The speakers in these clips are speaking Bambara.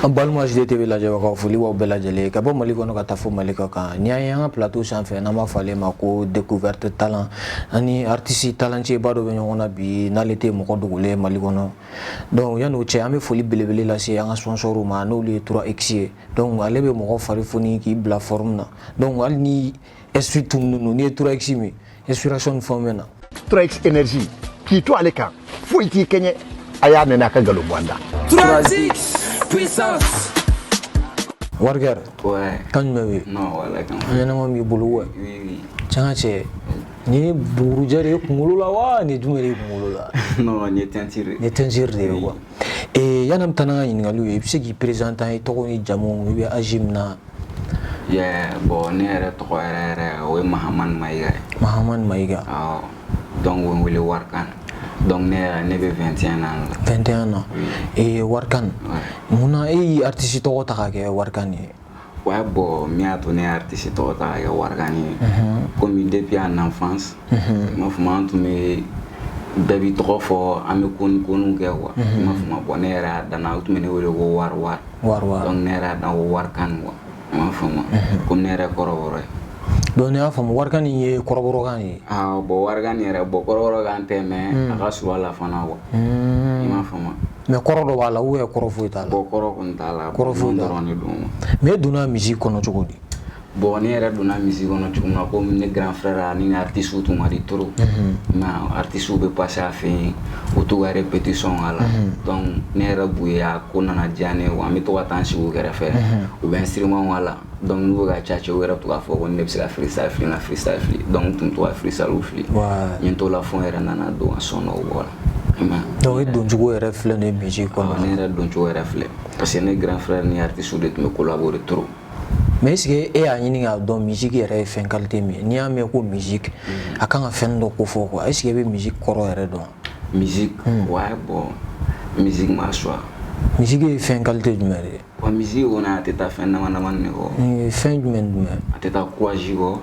balma JDTV la jaba foli wa bela jale ka bo mali kono ka tafo mali ka nya ya plateau sanfɛ na ma fale ma ko découverte talent ani artiste talentie ba do be nyona bi nalete mɔgɔ dogole mali kono donc yano cɛ an be foli belebele la se an ka sponsor ma no le 3x donc ale be mɔgɔ fari foni ki bila forme na donc hali ni esprit tum no ni 3x mi inspiration forme na 3x énergie ki to ale kan foi ti kenye aya nana ka galo bwanda 3x puissance. Wargar. Ouais. Quand tu m'as vu. Non, voilà. Quand je n'ai pas mis boulot. Oui. Tiens, c'est. Ni bourgeois kungulu la wa ni dumere kungulu la. Non, ni tentir. Ni tentir de quoi. Et yanam tananga ingalu e pse qui présente ay to ni jamon wi ajimna. Yeah, bon, ne era to era we Mahaman Maiga. Mahaman Maiga. Ah. Donc on will work on. Donc ne be 21 ans. 21 ans. Oui. Et Warkan. Ouais. Muna e artiste to ta ke Warkan. Ouais, bon, mia tourné artiste to ta ke Warkan. Comme depuis en enfance. Ma femme to me baby trop fort ame kun ke wa. Ma femme bon era dana to me ne wele go war. Donc ne era na Warkan wa. Ma femme comme ne era kororo. Donc ne a fam Warkan ye kororo kan ye. Ah, bo Warkan era bo kororo kan te me aka suwa la fana wa. Ma femme. Mais kororo wala ou e korofo itala. Bo koro kun tala. Korofo ndoroni dum. Mais duna musique kono chogodi. Bon, ne era duna musique kono chuma comme ne grand frère ni artiste tout mari trop. Ma artiste be passer à fin auto répétition ala. Donc ne era buya ko nana jane wa mi to atansi ko kera fe. O ben instrument wala. Donc nous ga chache wera to ga fo ko ne bisa freestyle. Donc tum to freestyle fli. Yento la fon era nana do sono wala. Donc il donne jouer reflet de musique comme on est donne jouer reflet parce que les grands frères ni artistes de me collaborer trop. Mais est-ce que et a ni ga don musique est fait qualité mi ni a me ko musique a kan fait ndo ko fo quoi est-ce que be musique koro ere don musique ouais bon musique ma choix musique est fait qualité du mère wa musique on a teta fin na mana man ko fin du mère teta courage ko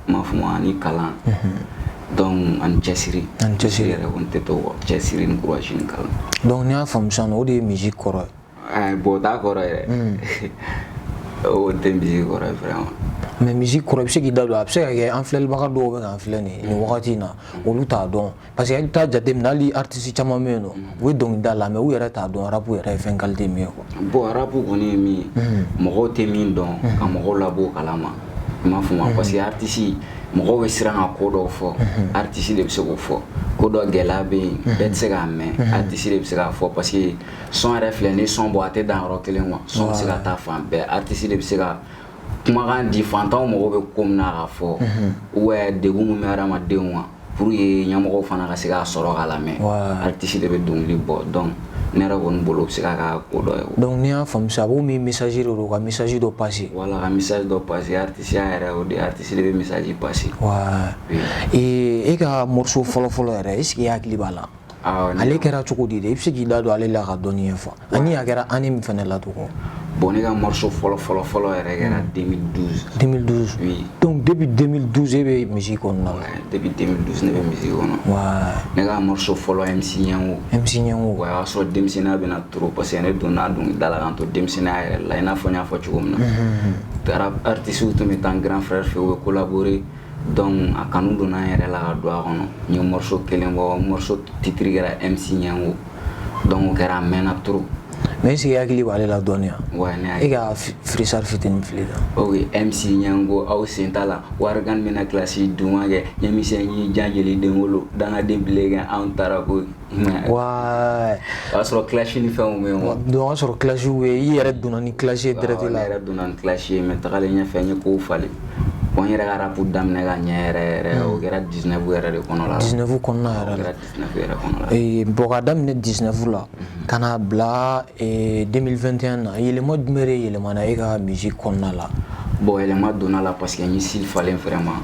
ma fuma ni kala donc en chessiri era on teto chessiri ni courage ni kala donc ni a fam san o de musique koro bo ta koro o de musique koro vraiment mais musique koro c'est qui dado c'est que en flel baka do be en flel ni wakati na o luta don parce que ta jadem na li artiste chama meno we donc dala mais we era ta don rap we era fin qualité mi ko bo rap ko ni mi mo te min don ka mo labo kalama ma fuma parce que artiste mɔgɔw bɛ siran ka ko dɔw fɔ artiste de bɛ se k'o fɔ ko dɔ gɛlɛya bɛ yen bɛɛ tɛ se k'a mɛn artiste de bɛ se k'a fɔ parce que son yɛrɛ filɛ ni son bɔ a tɛ dan yɔrɔ kelen quoi son bɛ se ka taa fan bɛɛ artiste de bɛ se ka kumakan di fantanw mɔgɔw bɛ ko min na k'a fɔ ou degun min bɛ adamadenw kan pour que ɲɛmɔgɔw fana ka se k'a sɔrɔ k'a lamɛn artiste de bɛ dɔnkili bɔ donc ne yɛrɛ kɔni bolo bɛ se ka ko dɔ ye. Donc ni y'a faamu sa o mi message do ka message do passer. Voilà ka message do passer artiste yɛrɛ o de artiste de bɛ message passer. Et ka morceau fɔlɔ yɛrɛ est ce que i hakili b'a la. Ale kɛra cogo di de i bɛ se k'i da don ale la ka dɔnni fɔ ani a kɛra anime fɛnɛ la tugun. Bon ne ka morceau fɔlɔ yɛrɛ kɛra 2012. Oui. Donc depuis 2012 e bɛ musique kɔnɔna la. Depuis 2012 ne bɛ musique kɔnɔ. Ne ka morceau fɔlɔ MC Ɲɛngo. Wa o y'a sɔrɔ denmisɛnninya bɛ na trop parce que ne donna dɔnkilida la k'an to denmisɛnninya yɛrɛ la i n'a fɔ n y'a fɔ cogo min na. Artistes tun bɛ taa n grand frère fɛ u bɛ collaborer donc a kanu donna n yɛrɛ la ka don a kɔnɔ n ye morceau kelen bɔ morceau titre kɛra MC Ɲɛngo donc o kɛra a mɛnna trop. Mais est-ce que i hakili b'ale la dɔɔni wa? E ka freestyle fitinin fili la. Ok MC Ɲɛngo aw sen t'a la Warkan bɛna classe duma kɛ ɲɛmisɛn y'i jan jeli den wolo dangaden bilen kɛ anw taara ko. O y'a sɔrɔ classe ni fɛnw bɛ yen wa. Donc o y'a sɔrɔ classe bɛ yen i yɛrɛ donna ni classe ye direct la. Ne yɛrɛ donna ni classe ye mais tagalen ɲɛfɛ n ye kow falen. Bon n yɛrɛ ka rap daminɛ ka ɲɛ yɛrɛ o kɛra 19 yɛrɛ de kɔnɔ la. 19 kɔnɔna yɛrɛ la. 19 yɛrɛ kɔnɔ la. Bon ka daminɛ 19 la ka na bila 2021 na yɛlɛma jumɛn de yɛlɛmana e ka musique kɔnɔna la. Bon yɛlɛma donna la parce que n ye style falen vraiment.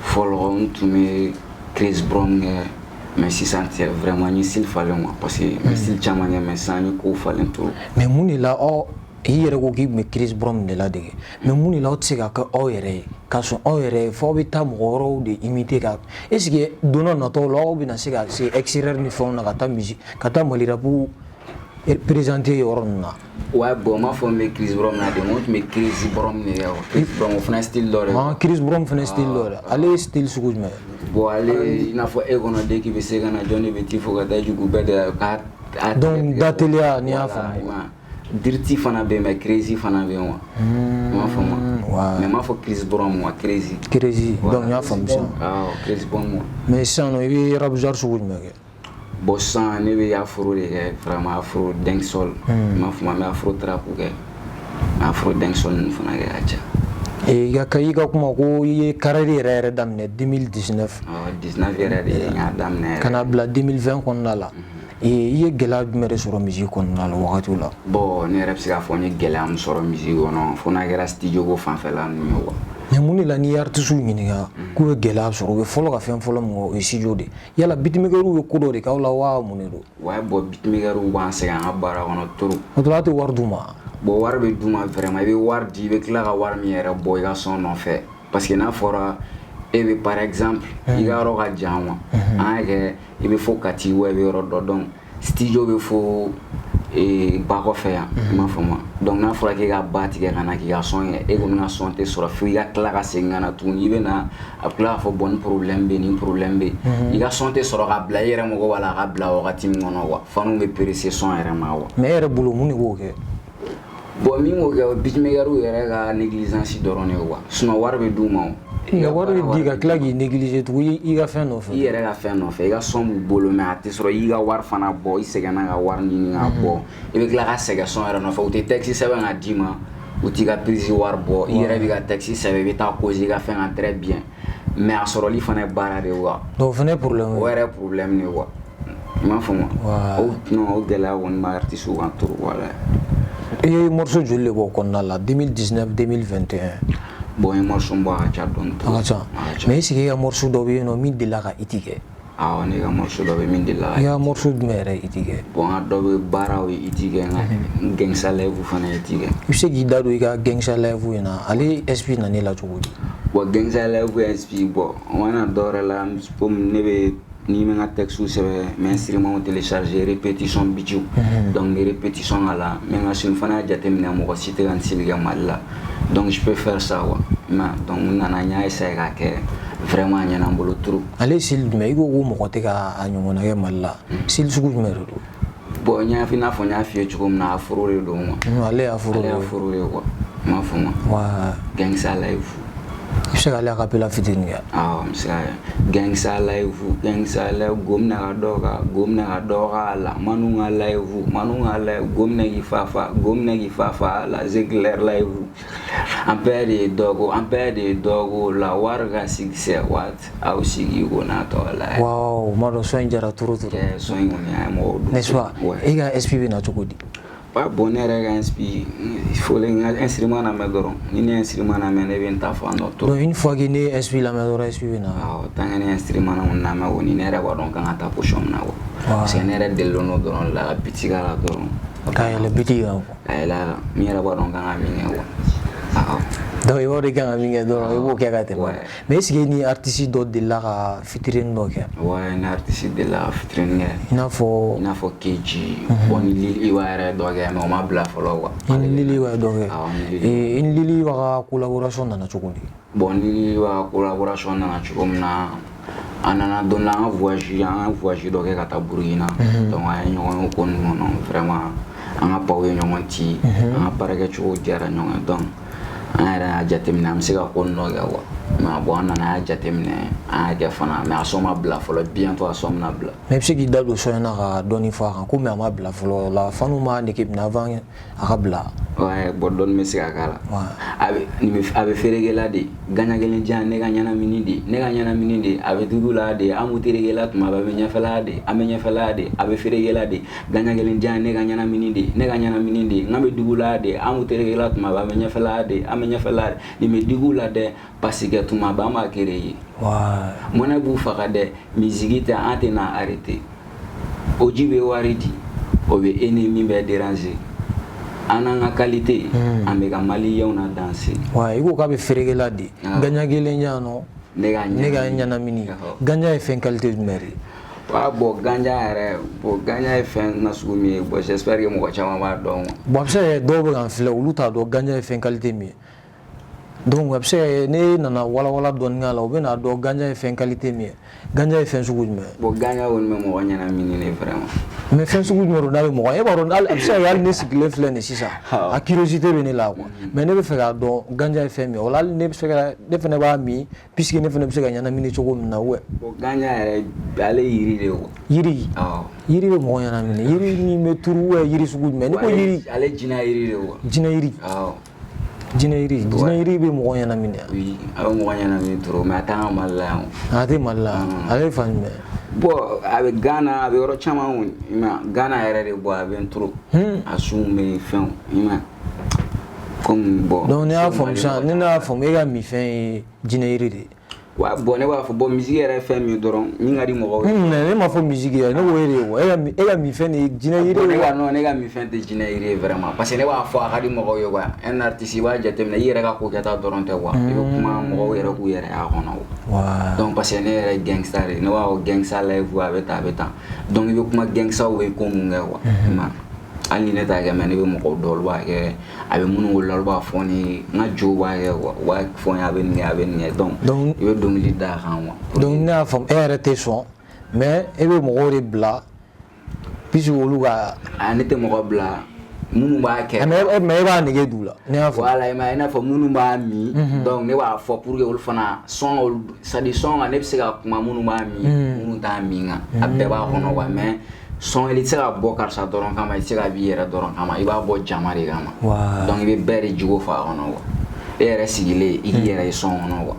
Fɔlɔ n tun bɛ Chris Brown kɛ mais sisan tɛ vraiment n ye style falen quoi parce que n ye style caman kɛ mais sisan n ye kow falen trop. Mais mun de la i yɛrɛ ko k'i tun bɛ Chris Brown de ladege mais mun de la aw tɛ se ka kɛ aw yɛrɛ ye ka sɔn aw yɛrɛ ye fɔ aw bɛ taa mɔgɔ wɛrɛw de imiter ka est ce que don dɔ nataw la aw bɛna se ka se extérieur ni fɛnw na ka taa musique ka taa Mali rap présenté yɔrɔ ninnu na. Ouais, bon, ma femme est Chris Brown là, de moi, mais Chris Brown, Chris Brown, on fait un style d'or. Chris Brown fait un style d'or. Allez, style sous quoi? Bon, allez, il n'a pas égoné dès qu'il veut se gagner, Johnny Betty, faut que tu coupes de la donc, d'atelier, n'y a pas. Dirty fana be mais crazy fana be moi. Ma femme. Mais ma femme Chris Brown moi crazy. Crazy. Donc, n'y a pas ça. Ah, Chris Brown moi. Mais ça, non, il y a rap jar sous quoi? Bon, ça, ne veut afro vraiment afro dancehall. Ma femme mais afro trap ou que afro dancehall fana que acha. Et il y a comment il y a carrière d'amener 2019. 19 yɛrɛ de ye ŋa daminɛ. Kana bila 2020 kɔnɔna la. Il y a gɛlɛya jumɛn de sɔrɔ musique kɔnɔna la wagati la. Bon, ne yɛrɛ bɛ se k'a fɔ n ye gɛlɛya min sɔrɔ musique kɔnɔ fo n'a kɛra studio ko fanfɛla ninnu ye quoi. Mais mun de la ni artiste ɲininka k'u ye gɛlɛya sɔrɔ u bɛ fɔlɔ ka fɛn fɔlɔ min kɛ o ye studio de yala beatmaker bɛ ko dɔ de k'aw la wa mun de don. Ouais, bon beatmaker b'an sɛgɛn an ka baara kɔnɔ trop. O tora a tɛ wari d'u ma. Bon wari bɛ d'u ma vraiment i bɛ wari di i bɛ tila ka wari min yɛrɛ bɔ i ka son nɔfɛ parce que n'a fɔra e bɛ par exemple i ka yɔrɔ ka jan wa an y'a kɛ i bɛ fɔ Kati wa i bɛ yɔrɔ dɔ donc studio bɛ fɔ ba kɔfɛ yan i m'a faamu donc n'a fɔra k'e ka ba tigɛ ka na k'i ka son kɛ e kɔni ka son tɛ sɔrɔ fo i ka tila ka segin ka na tuguni i bɛ na a bɛ tila k'a fɔ bon ni problème bɛ yen ni problème bɛ yen i ka son tɛ sɔrɔ ka bila i yɛrɛ mɔgɔ b'a la a ka bila wagati min kɔnɔ quoi faniw bɛ presser son yɛrɛ ma quoi. Mais e yɛrɛ bolo mun de b'o kɛ. Bon min b'o kɛ beatmaker yɛrɛ ka négligence dɔrɔn de quoi sinon wari bɛ d'u ma o. Wari bɛ di ka tila k'i négliger tugun i ka fɛn nɔfɛ. I yɛrɛ ka fɛn nɔfɛ i ka son b'u bolo mais a tɛ sɔrɔ i y'i ka wari fana bɔ i sɛgɛnna ka wari ɲini ka bɔ i bɛ tila ka sɛgɛn son yɛrɛ nɔfɛ u tɛ texte sɛbɛn ka d'i ma u t'i ka prise wari bɔ i yɛrɛ bɛ ka texte sɛbɛn i bɛ taa causer i ka fɛn kan très bien mais a sɔrɔli fana ye baara de ye quoi. Donc o fana ye problème ye. O yɛrɛ problème de ye quoi i m'a faamu. Non o gɛlɛya kɔni bɛ artiste kan trop voilà. I ye morceau joli de bɔ o kɔnɔna la 2019 2021. Bon i morceau bɔ a ka ca dɔɔni. A ka ca mais est-ce que i ka morceau dɔ bɛ yen nɔ min delila ka hit kɛ. Awɔ ne ka morceau dɔ bɛ min delila ka hit. I ka morceau jumɛn yɛrɛ hit kɛ. Bon a dɔ bɛ baaraw ye hit kɛ nka Gangsta Live fana ye hit kɛ. I bɛ se k'i da don i ka Gangsta Live in na ale SP na ne la cogo di. Bon Gangsta Live SP bon o mana dɔ wɛrɛ la comme ne bɛ ni bɛ n ka texte sɛbɛn n bɛ instrument télécharger répétition bitiw donc répétition a la n bɛ n ka son fana y'a jateminɛ mɔgɔ si tɛ ka n seli kɛ Mali la donc je peux faire ça quoi donc n nana n y'a essayer k'a kɛ vraiment a ɲɛna n bolo trop. Ale style jumɛn i ko ko mɔgɔ tɛ ka a ɲɔgɔnna kɛ Mali la style sugu jumɛn de don. Bon n y'a fɔ i n'a fɔ n y'a f'i ye cogo min na afro de don quoi. Ale afro de ye quoi i m'a faamu. Gangsta Live. I bɛ se k'ale acapella fitinin kɛ. Awɔ n bɛ se ka Gangsta Live gomina ka dɔ k'a la Manu ka live gomina k'i fa la Zegler Live an bɛɛ de ye dɔ ko la wari ka succès what aw sigi ko n'a tɔ la. Waaw o ma dɔn son in jara trop. Son in kɔni a ye mɔgɔw dun. N'est-ce pas e ka SP bɛ na cogo di. Bon ne yɛrɛ ka SP il faut n ka instrument lamɛn dɔrɔn ni ne ye instrument lamɛn ne bɛ n ta fan dɔ to. Donc une fois que ne ye SP lamɛn dɔrɔn SP bɛ na. Awɔ tant que ne ye instrument lamɛn o ni ne yɛrɛ b'a dɔn kan ka taa position min na quoi parce que ne yɛrɛ delilen don dɔrɔn la ka biti k'a la dɔrɔn. Ka yɛlɛ biti kan. Ka yɛlɛ a kan min yɛrɛ b'a dɔn kan ka min kɛ quoi. Donc i b'o de kan ka min kɛ dɔrɔn i b'o kɛ ka tɛmɛ. Mais est-ce que ni artiste dɔ delila ka featuring dɔ kɛ. Ouais ni artiste delila ka featuring kɛ. I n'a fɔ Keji bon ni Lil Iwa yɛrɛ dɔ kɛ mais o ma bila fɔlɔ quoi. Ni Lil Iwa ye dɔ kɛ. I ni Lil Iwa ka collaboration nana cogo di. Bon ni Lil Iwa ka collaboration nana cogo min na a nana don la an ka voyage dɔ kɛ ka taa Burukina donc a ye ɲɔgɔn ye o ko ninnu kɔnɔ vraiment an ka paw ye ɲɔgɔn ci an ka baarakɛcogo diyara ɲɔgɔn ye donc an yɛrɛ y'a jateminɛ an bɛ se ka ko ninnu kɛ quoi mais bon an nana y'a jateminɛ an y'a kɛ fana mais a son ma bila fɔlɔ bientôt a son bɛna bila. Mais i bɛ se k'i da don son in na ka dɔɔni fɔ a kan komi a ma bila fɔlɔ la faniw m'a nege minɛ avant a ka bila. Ouais bon dɔɔni bɛ se ka k'a la. A bɛ feerekɛla de gaɲa kelen diyan ne ka ɲɛnamini de a bɛ dugu la de an bɛ terekɛla tuma bɛɛ a bɛ ɲɛfɛla de a bɛ feerekɛla de gaɲa kelen diyan ne ka ɲɛnamini de n bɛ dugu la de an bɛ terekɛla tuma bɛɛ a bɛ ɲɛfɛla de nin bɛ dugu la dɛ parce que tuma bɛɛ an b'a kere ye. Mɔnɛ b'u faga dɛ misigi tɛ an tɛ na arrêter o ji bɛ wari di o bɛ e ni min bɛ déranger. An n'an ka qualité an bɛ ka maliyɛnw na danser. I ko k'a bɛ feerekɛla de gaɲa kelen diyan nɔ ne ka ɲɛnamini gaɲa ye fɛn qualité jumɛn de ye. Ah bon ganja est fin na soumi bon j'espère que mo chama ma don bon c'est do ba fle uluta do ganja fin qualité mi donc c'est ne nana wala don ngala o bena do ganja fin qualité mi ganja fin sugu me bon ganja won me mo wanya na minine vraiment mais fin sugu me ronal mo e baron al c'est yal ne sikle fle ne sisa a curiosité bene la quoi mais ne be fe ga do ganja fin mi wala ne be fe ga defene ba mi puisque ne fene be se ga nyana mini sugu na we bon ganja ale yiri de wo yiri yiri be mo yana mini yiri ni me turu we yiri sugu me ni ko yiri ale jina yiri de wo jina yiri jina yiri be mo yana mini oui aw mo yana mini turu mais ata malla ate malla ale fan me bon avec Ghana avec yoro chama on ima Ghana era de bo avec turu assume fin ima comme bon donc ne a fonction ne na fom e ga mi fin jina yiri de wa bon ne wa fo bon musique era fait mi doron ni ngari mo ko ne ma fo musique ne wo ere wo e ga mi fin ni jina yiri ne ga no ne ga mi fin de jina yiri vraiment parce que ne wa fo akadi mo ko yo quoi un artiste wa jetem na yere ga ko keta doron te wa e kuma mo ko yere ku yere a hono wa donc parce que ne era gangster ne wa o gangster live wa beta donc e kuma gangster we ko mu ngawa ma ali ne ta ga mene be mo ko dol wa ke abe munu wala ba foni na jo wa wa foni abe ni donc e do mi da kan wa donc na fam RT son mais e be mo re bla puis wolu ga anete mo ko bla munu ba ke mais ba nege dula ne a fo wala ma ina fo munu ba mi donc ne wa fo pour que wol fana son ça dit son ne be se ga kuma munu ba mi munu ta mi nga abbe ba hono wa mais son il sera bo karsa doron kama il sera biera doron kama il va bo jamari kama donc il be beri jugo fa hono wa era sigile il era son hono wa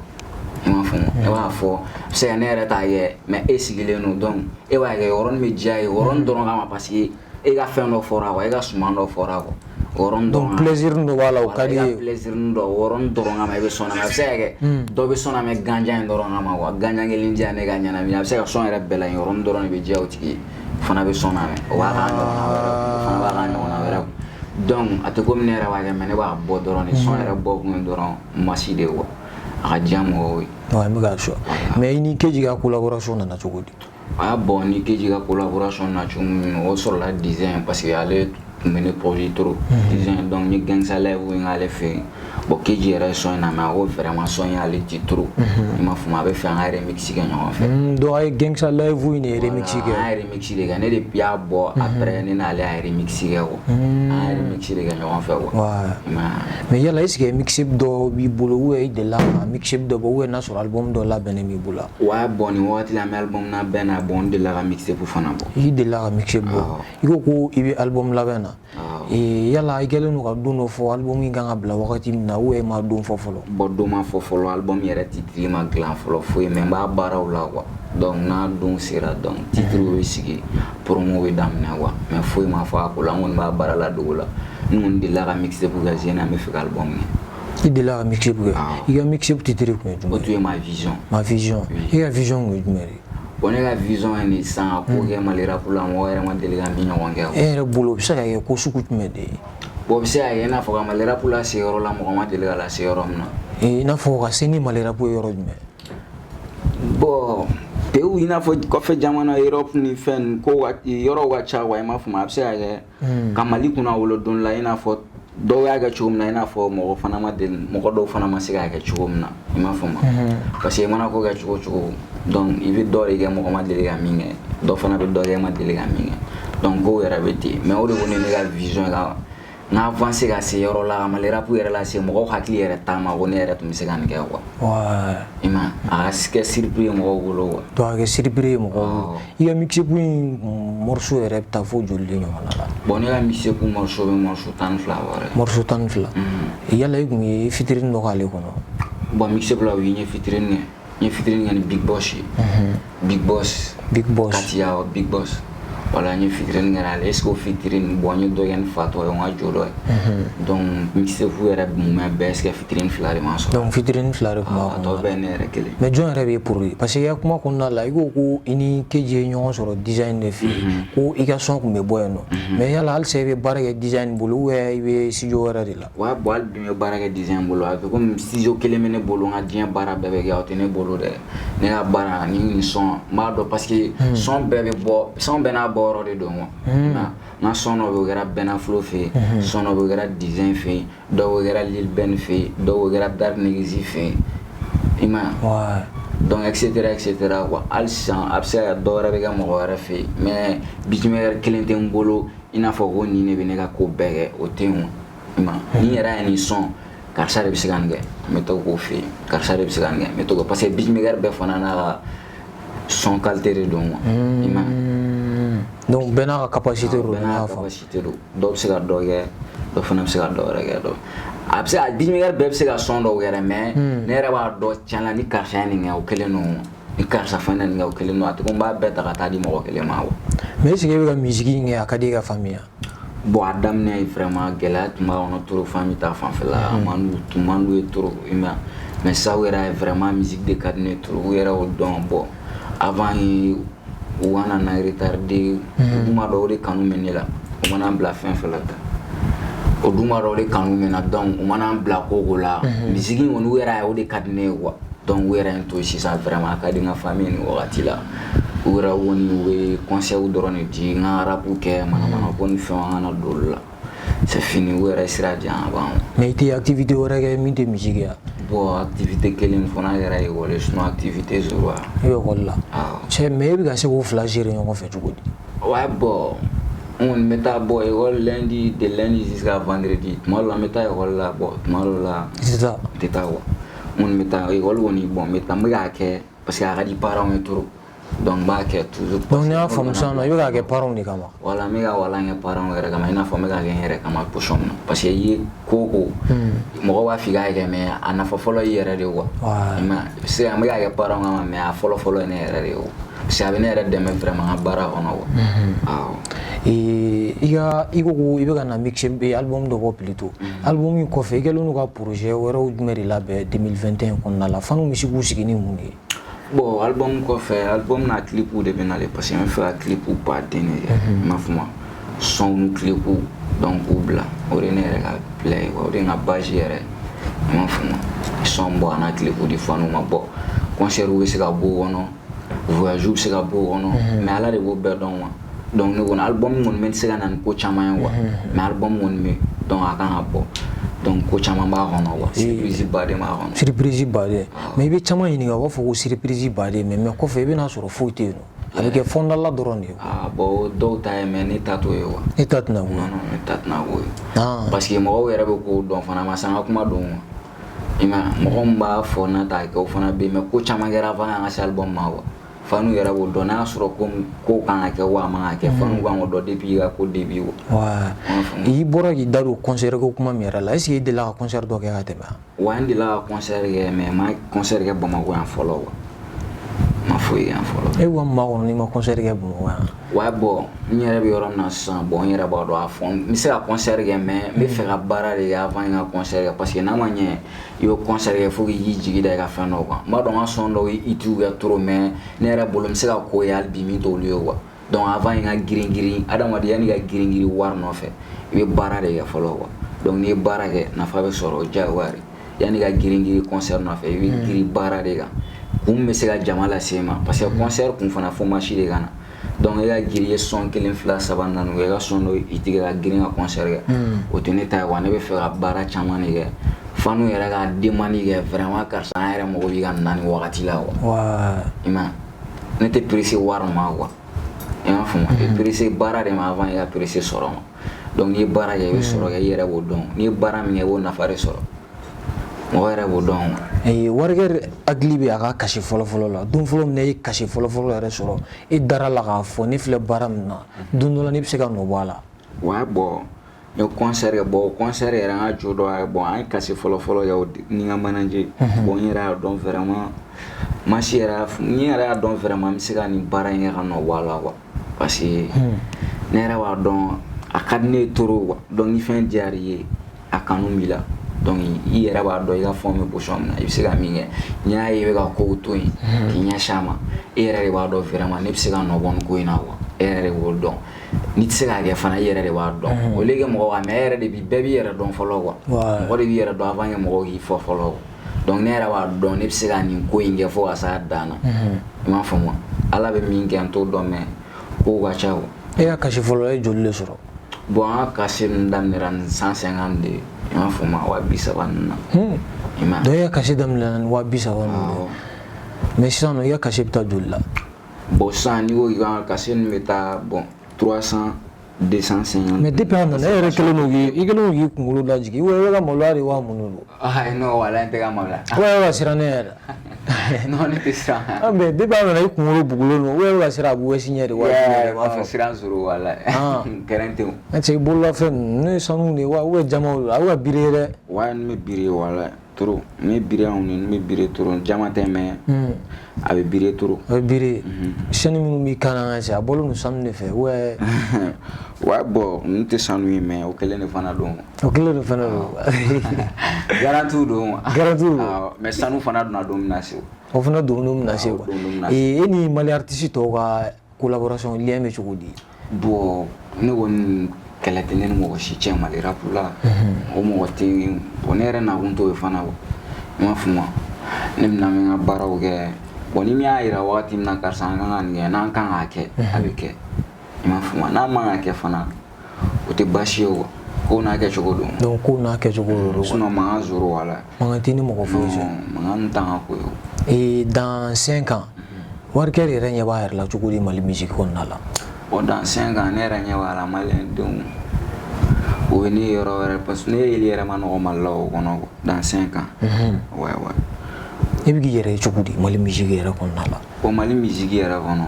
ima fo e wa fo se ne era ta ye mais e sigile no donc e wa ge oron me jai oron doron kama parce que e ga fen no fora wa e ga suma no fora wa oron doron plaisir no wala o kadi plaisir no oron doron kama e be sona ma se ge do be sona me ganja doron kama wa ganja ngelin jane ga nyana mi se ga son era bela oron doron be jawti fana be sona me wa ga fana wa ga na wera donc atoko minera wa ga mene wa bo doron ni son era bo ko doron maside wo a jamo ouais me ga so mais ni keji ga collaboration na chogodi ah bon ni keji ga collaboration na chum o sur la design parce que aller mener projet trop design donc ni gangsa live wo ngale fe bo keji era son na ma o vraiment son ya le titro il m'a fuma be faire un remix ga nyon fait do ay gangsa live wo ni remix ga remix ga ne de pia bo après ni na le remix ga wo remix ga nyon fait wo mais yalla est-ce que mix do bi bolo wo de la mix do bo wo na sur album do la ben mi bula wa bon ni wo la album na ben a bon de la mix pour fana bo i de la mix bo iko ko ibi album la bena e yalla ay gele no ka do fo album yi nga bla wakati na wo e ma do fo folo bo do ma fo folo album yere titri ma glan folo fo e men ba baraw la wa donc na don sira donc titri wo sigi promo we damna wa mais fo ma fa ko la ngon ba barala do la non de la mix pour gazer na me fi album ni i de la mix pour i ga mix pour titri ko o tu ma vision i ga vision ko meri bonne la vision ni sans ko ke malira pour la mo era ma delega mi nyon ga e bolo bisa ga ko suku mede bo bisa ya na fo ga malira pour la sero la mo ma delega la sero na e na fo ga seni malira pour yoro me bo te u ina fo ko fe jamana Europe ni fen ko wa yoro wa cha wa ma fo ma bisa ga kamali kuna wolo don la ina fo do ya ga chumna ina fo mo fana ma del mo ko do fana ma siga ga chumna ima fo ma parce que mana ko ga chuko donc il veut do ga mo ma del ga minge do fana be do ga ma del ga minge donc go era beti mais o de woni ne ga vision ga na avancer ga se yoro la ma le rapu era la se mo ko hakli era tama woni era to misiga ne ga wa ima aske surprise mo go lo to ga surprise mo go il a mixé pour morceau era ta fo jolli no la bon il a mixé pour morceau tan flower yalla yi fitrin no kale ko no bon mixé pour la wi ni fitrin ni big boss Katia big boss voilà ni fitrin ngara est-ce que fitrin bonyo do yan fato yo nga jodo donc mixé fu era moment bes que fitrin flare maso donc fitrin flare kuma to bene rekele mais jon rebe pour parce que ya kuma konna la igo ko ini keje nyon soro design de fi ko iga son ko me boyno mais yala al sebe barage design bulu we ibe studio wara de la wa bol bi me barage design bulu avec comme studio kelemene bulu nga dien bara bebe ga otene bulu de ne ga bara ni son ma do parce que son bebe bo son bena boro de do mo na son no gara bena flow fe son no gara design fe do gara lil ben fe do gara dar negisi fe ima ouais donc etc quoi alsan absa do ra be ga mo gara fe mais bijime kelente mbolo ina fo go ni ne be ne ga ko bege o temu ima ni era ni son karsa de bisange meto ko fe karsa de bisange meto ko parce que bijime gar be fona na son qualité de do mo ima donc bena capacité ro na fa capacité do se ga do ge do fona se ga do ra ge do abse a bijime gar be se ga son do ge mais ne ra ba do chala ni karsa ni nga o kele no ni karsa fana ni nga o kele no at ko ba be ta ta di mo kele ma wo mais c'est que la musique ngi akadi ga famille bon adam ne vraiment gelat ma on trop famille ta fan fela manu trop ima mais ça era vraiment musique de cadne trop era o don bon avant wana na retardé duma do de kanu menela o mana bla fin fela ta o duma do de kanu mena donc o mana bla ko la musique on era o de cadne quoi donc era into si ça vraiment akadi nga famille ni wakati la ura woni we concert u drone di nga rapu ke mana bon fi wana dolla c'est fini ura sira di avant mais tes activités ora ga mi de musique ya bon activité kelen fona gara e wala sino activité zurwa yo wala che mais ga se ko flasher yon fait tout ouais bon on meta boy wala lundi de lundi jusqu'à vendredi mal la meta wala bon mal la c'est ça tetawa on meta wala woni bon meta mga ke parce que a di parents et tout donc ba ke toujours donc ne fam sana yo ga ke parents ni kama wala mega wala nga parents era kama ina fo mega ngere kama pochon parce que yi koko mo wa figa ke me ana fo folo yere de wa ma c'est mega ke parents ma me a folo ne era de wo c'est abene era de me vraiment bara ono wa iga ibe kana mixer be album do plutôt album ko fe gelo no ka projet wero jumeri la be 2021 kon na la fanu misigu sigini muni bon album ko fait album na clip ou de benale parce que me fait un clip ou pas tenir ma fuma son clip ou donc ou bla o rene ga play o rene base yere ma fuma son bon na clip ou di fanu ma bo concert ou se ga bo wono voyage ou se ga bo wono mais ala de bo be don donc nous on album mon men se ga nan ko chama wa mais album mon me donc aka bo donc ko chama ba hono wa surprise bade ma hono surprise bade mais be chama ini ga fo surprise bade mais ko fe be na soro fote no avec fonda la drone bo do ta mais ni tatu yo ni tatu na wo non ni tatu na wo parce que mo wera be ko don fana ma sanga kuma don ima mo mba fo na ta ko fana be me ko chama gara va nga album ma wa fanu yara wo dona soro ko kan ke wa ma ke fanu wa ngo do depuis ga ko début wa i bora gi daru concert ko kuma mera la est-ce de la concert do ke ate ba wa ndi la concert ge mais ma concert ge bo ma ko en follow ma foi en follow e wa ma on ni ma concert ge bo wa bo nyere bi yorom na san bo nyere ba do afon mi se la concert ge mais me fe ga bara de avant nga concert ge parce que na ma nye yo concert ge fo gi jigi da ga fa no kwa ma do nga son do itu ga trop mais nere bolo mi se ga ko yal bi mi to liyo wa donc avant nga girin adam wadi yani ga girin war no fe be bara de ga follow wa donc ni bara ge na fa be soro jawari yani ga girin concert no fe be giri bara de ga me se ga jamala sema parce que concert kun fana fo machi de gana donc il a giri son kelen fla sabana no ga son no itiga girin ga concert ga o tene ta wa ne be fe ga bara chamani ga fanu yera ga demani ga vraiment car ça era mo bi ga nani wakati la wa ima ne te pressé war ma wa ima fuma te pressé bara de ma avant ya pressé soro donc ni bara ga soro ga yera wo don ni bara mi wo na fare soro mo era wo don warger aglibi aga kashi folo la dun folo ne kashi folo era soro e dara la ga fo ni fle bara na dun la ni pse ga no wala wa bo yo concert era nga jodo bon ay kashi folo ya ni nga manager bon era don vraiment ma chera ni era don vraiment mi se ga ni bara nga no wala wa parce que ne yɛrɛ b'a dɔn a ka di ne ye trop quoi donc ni fɛn diyar'i ye a kanu b'i la donc i yɛrɛ b'a dɔn i ka fɛnw bɛ position min na i bɛ se ka min kɛ n'i y'a ye i bɛ ka kow to yen k'i ɲɛsin a ma e yɛrɛ de b'a dɔn vraiment ne bɛ se ka nɔ bɔ nin ko in na quoi e yɛrɛ de b'o dɔn n'i tɛ se k'a kɛ fana i yɛrɛ de b'a dɔn au lieu que mɔgɔ ka mais e yɛrɛ de bɛɛ b'i yɛrɛ dɔn fɔlɔ quoi mɔgɔ de b'i yɛrɛ dɔn avant que mɔgɔw k'i fɔ fɔlɔ donc ne yɛrɛ b'a dɔn ne bɛ se ka nin ko in kɛ fo ka s'a dan na i m'a faamu ala bɛ min kɛ n t'o dɔn mais kow ka ca quoi. E ka kasi fɔlɔ e joli de sɔrɔ? Bon an ka kasi ninnu daminɛra ni 150 de i m'a faamu 130 ninnu na. Donc e ka kasi daminɛra ni 130 ninnu mais sisan nɔ i ka kasi bɛ taa joli la? Bon sisan n'i ko k'i ka kasi ninnu bɛ taa bon 300 250. Mais depuis an nana e yɛrɛ kɛlen don k'i kunkolo lajigin ou bien e ka maloya de wa mun de don? Non wala n tɛ ka maloya. Ou bien e bɛ ka siran ne yɛrɛ? Non ne tɛ siran. Mais depuis an nana i kunkolo bugulen don ou bien e bɛ ka siran Abu Wesi ɲɛ de wa? Siran sɔrɔ wala kɛrɛn tɛ o. Est-ce que i bololafɛn ninnu ne ye sanu de ye wa ou bien jamaw de don a bɛ ka biri ye dɛ? Wa n bɛ biri wala trop n bɛ biri anw ni n bɛ biri trop jama tɛ mais a bɛ biri trop. A bɛ biri chaîne minnu b'i kan na a bɔlen don sanu de fɛ ou bien? Ouais bon n tɛ sanu ye mais o kelen de fana don. O kelen de fana don. Garantiw don. Garantiw don. Mais sanu fana donna don min na se. O fana don min na se quoi. E ni Mali artiste tɔw ka collaboration lien bɛ cogo di? Bon ne kɔni kɛlɛ tɛ ne ni mɔgɔ si cɛ Mali rap la o mɔgɔ tɛ yen bon ne yɛrɛ nakun t'o ye fana i m'a faamu ne bɛna n ka baaraw kɛ bon ni min y'a yira wagati min na karisa an kan ka nin kɛ n'an kan k'a kɛ a bɛ kɛ i m'a faamu n'an man ka kɛ fana o tɛ baasi ye quoi ko n'a kɛcogo don. Donc ko n'a kɛcogo don. Sinon mankan zoro wala. Mankan tɛ ni mɔgɔ foyi cɛ. Mankan t'an ka ko ye. Et dans 5 ans Warikɛri yɛrɛ ɲɛ b'a yɛrɛ la cogo di Mali musique kɔnɔna la? Bon dans 5 ans ne yɛrɛ ɲɛ b'a la maliyɛn denw o bɛ ne yɔrɔ wɛrɛ parce que ne yeli yɛrɛ ma nɔgɔ Mali la o kɔnɔ dans 5 ans. Ouais. E bɛ k'i yɛrɛ ye cogo di Mali musique yɛrɛ kɔnɔna la? Bon Mali musique yɛrɛ kɔnɔ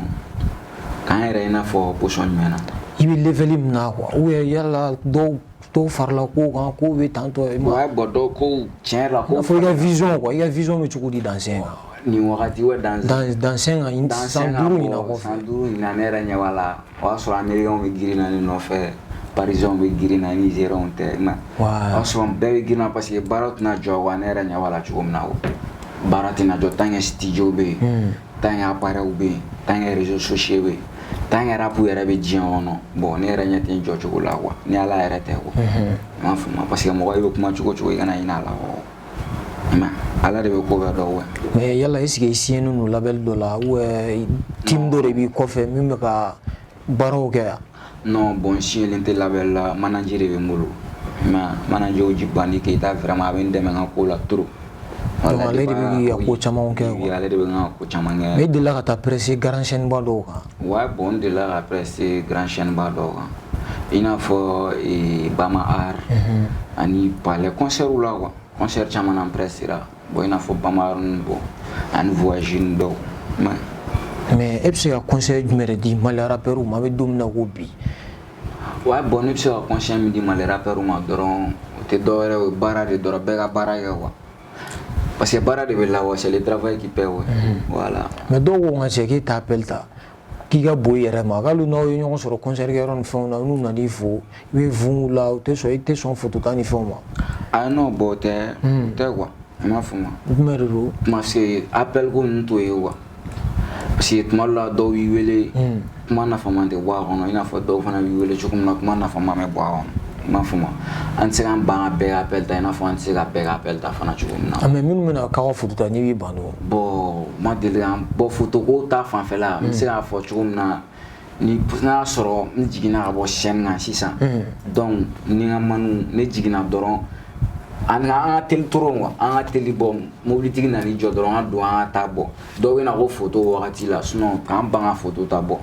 k'an yɛrɛ i n'a fɔ position jumɛn na? I bɛ level min na quoi ou bien yala dɔw farala ko kan ko bɛ tantɔ. Ouais bon dɔw ko tiɲɛ yɛrɛ la ko. Fo i ka vision quoi i ka vision bɛ cogo di dans 5 ans? Nin wagati wa dans 5 ans san 5 ɲina kɔfɛ. San 5 ɲina ne yɛrɛ ɲɛ b'a la o y'a sɔrɔ Américains bɛ girin na ne nɔfɛ Parisiens bɛ girin na Nigériens tɛ mais o y'a sɔrɔ bɛɛ bɛ girin na parce que baara tɛna jɔ wa ne yɛrɛ ɲɛ b'a la cogo min na baara tɛna jɔ tant que studio bɛ yen tant que appareil bɛ yen tant que réseaux sociaux bɛ yen tant que rap yɛrɛ bɛ diɲɛ kɔnɔ bon ne yɛrɛ ɲɛ tɛ n jɔ cogo la quoi ni Ala yɛrɛ tɛ quoi i m'a faamu parce que mɔgɔ i bɛ kuma cogo cogo i kana ɲinɛ a la mais Ala de bɛ ko bɛɛ dɔn. Mais yala est-ce que i signé no label dɔ la ou team dɔ de b'i kɔfɛ min bɛ ka baaraw kɛ yan? Non bon n signélen tɛ label la manager de bɛ n bolo mais manager Djibandi Keita vraiment a bɛ n dɛmɛ n ka ko la trop. Donc ale de bɛ k'i ka ko camanw kɛ quoi. Ale de bɛ n ka ko caman kɛ. Mais i delila ka taa presser grand chaîne ba dɔw kan? Ouais bon n delila ka presser grand chaîne ba dɔw kan i n'a fɔ Bama Art ani Palais concert la quoi concert caman an pressera bon i n'a fɔ Bama Art bon ani Voyage dɔw mais e bɛ se ka conseil jumɛn de di Mali rappeurs ma a bɛ don min na ko bi? Ouais bon ne bɛ se ka conseil min di Mali rappeurs ma dɔrɔn o tɛ dɔwɛrɛ o ye baara de dɔrɔn bɛɛ ka baara kɛ quoi parce que baara de bɛ la wa c'est le travail qui paie voilà. Mais dɔw ko nka cɛ k'e t'a appel ta k'i ka bɔ i yɛrɛ ma k'ale n'aw ye ɲɔgɔn sɔrɔ concert kɛyɔrɔ ni fɛnw na n'u nan'i fo i bɛ vun la u tɛ sɔn i tɛ sɔn photo ta ni fɛnw ma? Ah non bon o tɛ quoi i m'a faamu. Jumɛn de don? Parce que appel ko ninnu t'o ye quoi parce que tuma dɔ la dɔw b'i wele kuma nafama tɛ bɔ a kɔnɔ i n'a fɔ dɔw fana b'i wele cogo min na kuma nafama bɛ bɔ a kɔnɔ i m'a faamu an tɛ se k'an ban ka bɛɛ ka appel ta i n'a fɔ an tɛ se ka bɛɛ ka appel ta fana cogo min na. Mais minnu bɛna k'aw ka photo ta n'i b'i ban don? Bon ma deli ka bɔ photo ko ta fanfɛla n bɛ se k'a fɔ cogo min na ni n'a sɔrɔ n jiginna ka bɔ chaîne kan sisan donc ni n ka manu ne jiginna dɔrɔn an ka teli trop quoi an ka teli bɔ mobilitigi nana i jɔ dɔrɔn an ka don an ka taa bɔ dɔw bɛ na ko photo wagati la sinon k'an ban ka photo ta bɔ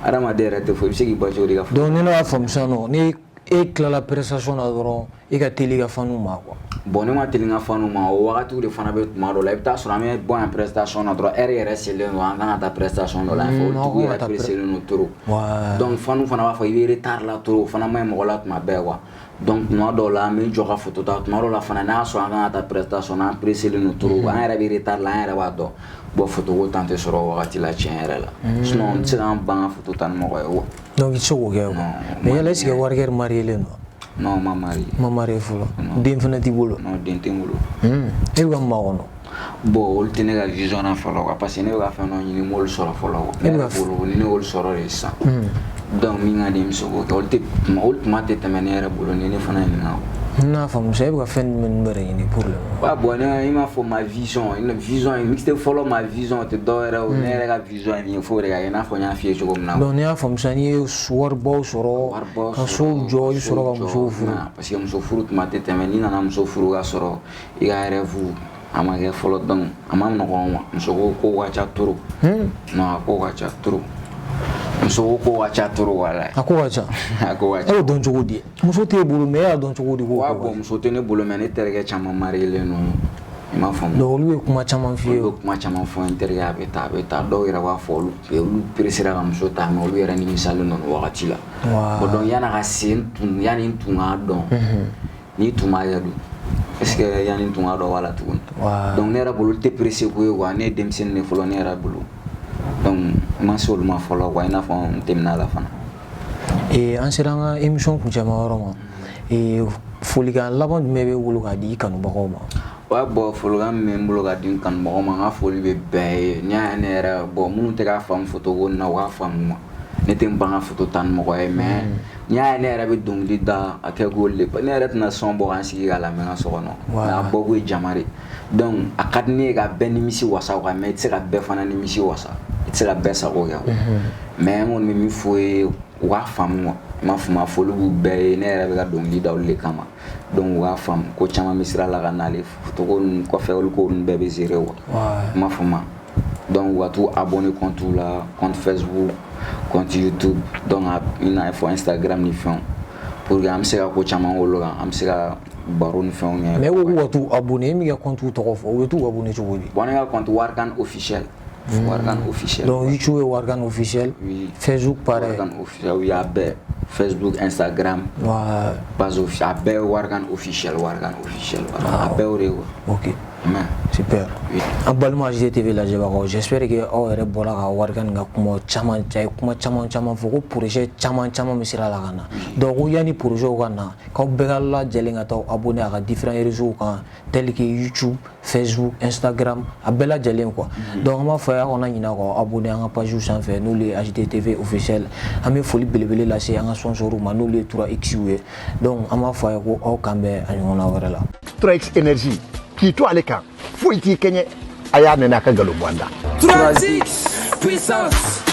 adamaden yɛrɛ tɛ fɔ i bɛ se k'i ba cogo di ka photo. Donc ni ne y'a faamu sisan nɔ ni e tilala prestation na dɔrɔn i ka teli ka fanu ma quoi. Bon ne ma teli ka fanu ma o wagati de fana be tuma dɔ la i bɛ taa sɔrɔ an bɛ bɔ yan prestation na dɔrɔn heure yɛrɛ selen don an kan ka taa prestation dɔ la il faut tugu yɛrɛ preselen don trop. Donc fanu fana b'a fɔ i bɛ retard la trop o fana ma ɲi mɔgɔ la tuma bɛɛ quoi. Donc tuma dɔw la an bɛ jɔ ka photo ta tuma dɔw la fana n'a sɔrɔ an kan ka taa prestation na an preselen don trop an yɛrɛ bɛ retard la an yɛrɛ b'a dɔn bon photo ko tan tɛ sɔrɔ o wagati la tiɲɛ yɛrɛ la sinon n tɛ se k'an ban ka photo ta ni mɔgɔ ye quoi. Donc i tɛ se k'o kɛ quoi mais yala est-ce que Warikɛri marielen don? Non ma marié. Ma marié fɔlɔ den fana t'i bolo? Non den tɛ n bolo. E bɛ ka mun b'a kɔnɔ? Bon olu tɛ ne ka vision na fɔlɔ quoi parce que ne bɛ ka fɛn dɔ ɲini n m'olu sɔrɔ fɔlɔ quoi ne yɛrɛ bolo ni ne y'olu sɔrɔ de sisan donc min ka di n bɛ se k'o kɛ olu tuma tɛ tɛmɛ ne yɛrɛ bolo ni ne fana ɲininka quoi. N'a faamu sa e bɛ ka fɛn jumɛn wɛrɛ ɲini pour le moment? Wa bon ne i m'a fɔ ma vision mixtape fɔlɔ ma vision tɛ dɔ wɛrɛ o ne yɛrɛ ka vision ye min ye f'o de ka kɛ i n'a fɔ n y'a f'i ye cogo min na. Donc n'i y'a faamu sa n'i ye waribaw sɔrɔ ka so jɔ i sɔrɔ ka muso furu. Parce que muso furu tuma tɛ tɛmɛ n'i nana muso furu ka sɔrɔ i ka rêve a ma kɛ fɔlɔ donc a ma nɔgɔn wa muso ko ka ca trop. Non a ko ka ca trop. Muso ko ka ca trop wala. A ko ka ca. A ko ka ca. E y'o dɔn cogo di? Muso t'e bolo mais e y'a dɔn cogo di ko? Wa bon muso tɛ ne bolo mais ne terikɛ caman marielen don. I m'a faamu. Donc olu ye kuma caman f'i ye. Olu bɛ kuma caman fɔ n terikɛ a bɛ taa dɔw yɛrɛ b'a fɔ olu pressera ka muso ta mais olu yɛrɛ nimisalen don nin wagati la. Bon donc yanni a ka se yanni n tun k'a dɔn n'i tun b'a kɛ dun est-ce que yanni n tun k'a dɔn wala tuguni. Donc ne yɛrɛ bolo olu tɛ pressé ko ye quoi ne ye denmisɛnnin de fɔlɔ ne yɛrɛ bolo donc n ma se olu ma fɔlɔ quoi i n'a fɔ n tɛmɛna la fana. An sera an ka émission kuncɛma yɔrɔ ma folikan laban jumɛn b'e bolo k'a di i kanubagaw ma? Wa bon folikan min bɛ n bolo ka di n kanubagaw ma n ka foli bɛ bɛɛ ye n'i y'a ye ne yɛrɛ bon minnu tɛ k'a faamu photo ko in na u k'a faamu ne tɛ n ban ka photo ta ni mɔgɔ ye mais n'i y'a ye ne yɛrɛ bɛ dɔnkili da a kɛ k'olu de ne yɛrɛ tɛna son bɔ k'an sigi k'a lamɛn ka so kɔnɔ mais a bɔ ko ye jama de donc a ka di ne ye ka bɛɛ nimisi wasa quoi mais i tɛ se ka bɛɛ fana nimisi wasa i tɛ se ka bɛɛ sago kɛ quoi mais n kɔni bɛ min fɔ ye u k'a faamu quoi i m'a faamu foli b'u bɛɛ ye ne yɛrɛ bɛ ka dɔnkili da olu de kama donc u k'a faamu ko caman bɛ sira la ka n'ale photo ko ninnu kɔfɛ olu ko ninnu bɛɛ bɛ gérer quoi i m'a faamu donc u ka t'u abonné compte la compte Facebook compte YouTube donc i n'a fɔ Instagram ni fɛnw pour que an bɛ se ka ko caman k'olu kan an bɛ se ka baro ni fɛnw kɛ. Mais u ka t'u abonné e min ka compte tɔgɔ fɔ u bɛ t'u abonné cogo di? Bon ne ka compte Warikane officiel. Warikane officiel. Donc YouTube est Warikane officiel. Oui. Facebook pareil. Warikane officiel oui a bɛɛ Facebook Instagram. Page officiel a bɛɛ Warikane officiel a bɛɛ o de quoi. Ok. Super. An balima AJT-TV lajɛbagaw j'espère que aw yɛrɛ bɔra ka Warikane ka kuma caman fɔ ko projet caman bɛ sira la ka na donc ko yanni projet ka na k'aw bɛɛ ka lajɛlen ka taa abonné a ka différents réseaux kan tel que YouTube, Facebook, Instagram a bɛɛ lajɛlen quoi donc an b'a fɔ a kana ɲinɛ k'aw abonné an ka page sanfɛ n'olu ye AJT-TV officiel an bɛ foli belebele lase an ka sponsors ma n'olu ye 3X ye donc an b'a fɔ a ye ko aw kan bɛ a ɲɔgɔnna wɛrɛ la. 3X Energy k'i to ale kan foyi t'i kɛɲɛ a y'a nɛnɛ a ka nkalon bɔ an da. 3X puissance.